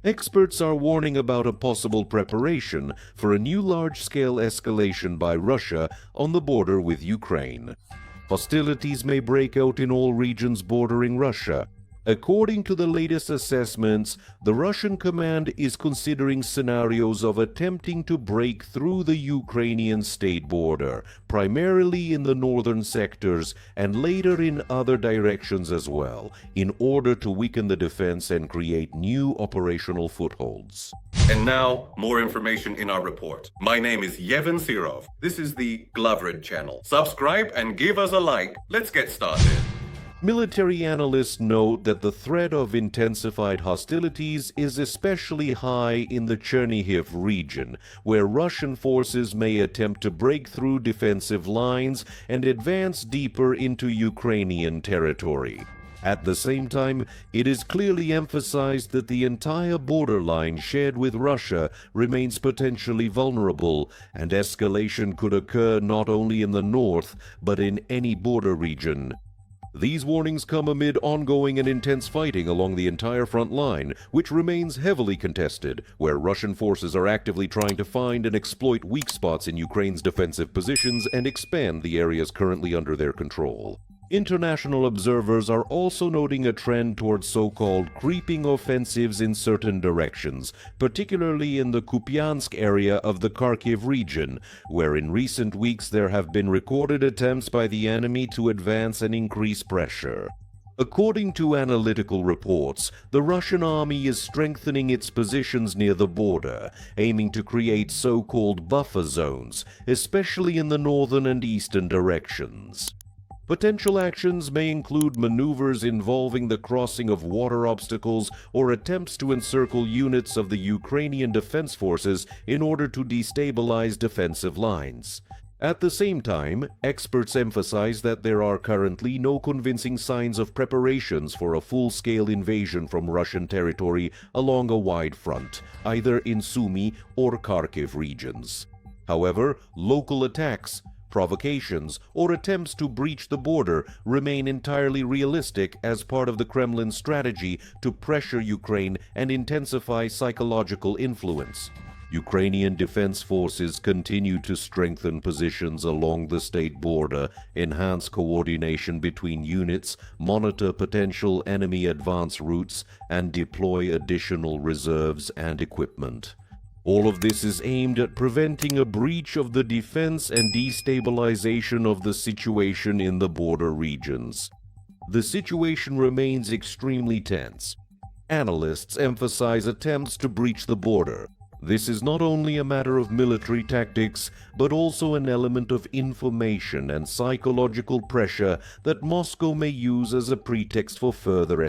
Experts are warning about a possible preparation for a new large-scale escalation by Russia on the border with Ukraine. Hostilities may break out in all regions bordering Russia. According to the latest assessments, the Russian command is considering scenarios of attempting to break through the Ukrainian state border, primarily in the northern sectors and later in other directions as well, in order to weaken the defense and create new operational footholds. And now, more information in our report. My name is Yevhen Sirov. This is the Glavrid channel. Subscribe and give us a like. Let's get started. Military analysts note that the threat of intensified hostilities is especially high in the Chernihiv region, where Russian forces may attempt to break through defensive lines and advance deeper into Ukrainian territory. At the same time, it is clearly emphasized that the entire borderline shared with Russia remains potentially vulnerable, and escalation could occur not only in the north, but in any border region. These warnings come amid ongoing and intense fighting along the entire front line, which remains heavily contested, where Russian forces are actively trying to find and exploit weak spots in Ukraine's defensive positions and expand the areas currently under their control. International observers are also noting a trend towards so-called creeping offensives in certain directions, particularly in the Kupiansk area of the Kharkiv region, where in recent weeks there have been recorded attempts by the enemy to advance and increase pressure. According to analytical reports, the Russian army is strengthening its positions near the border, aiming to create so-called buffer zones, especially in the northern and eastern directions. Potential actions may include maneuvers involving the crossing of water obstacles or attempts to encircle units of the Ukrainian defense forces in order to destabilize defensive lines. At the same time, experts emphasize that there are currently no convincing signs of preparations for a full-scale invasion from Russian territory along a wide front, either in Sumy or Kharkiv regions. However, local attacks, provocations, or attempts to breach the border remain entirely realistic as part of the Kremlin's strategy to pressure Ukraine and intensify psychological influence. Ukrainian defense forces continue to strengthen positions along the state border, enhance coordination between units, monitor potential enemy advance routes, and deploy additional reserves and equipment. All of this is aimed at preventing a breach of the defense and destabilization of the situation in the border regions. The situation remains extremely tense. Analysts emphasize attempts to breach the border. This is not only a matter of military tactics, but also an element of information and psychological pressure that Moscow may use as a pretext for further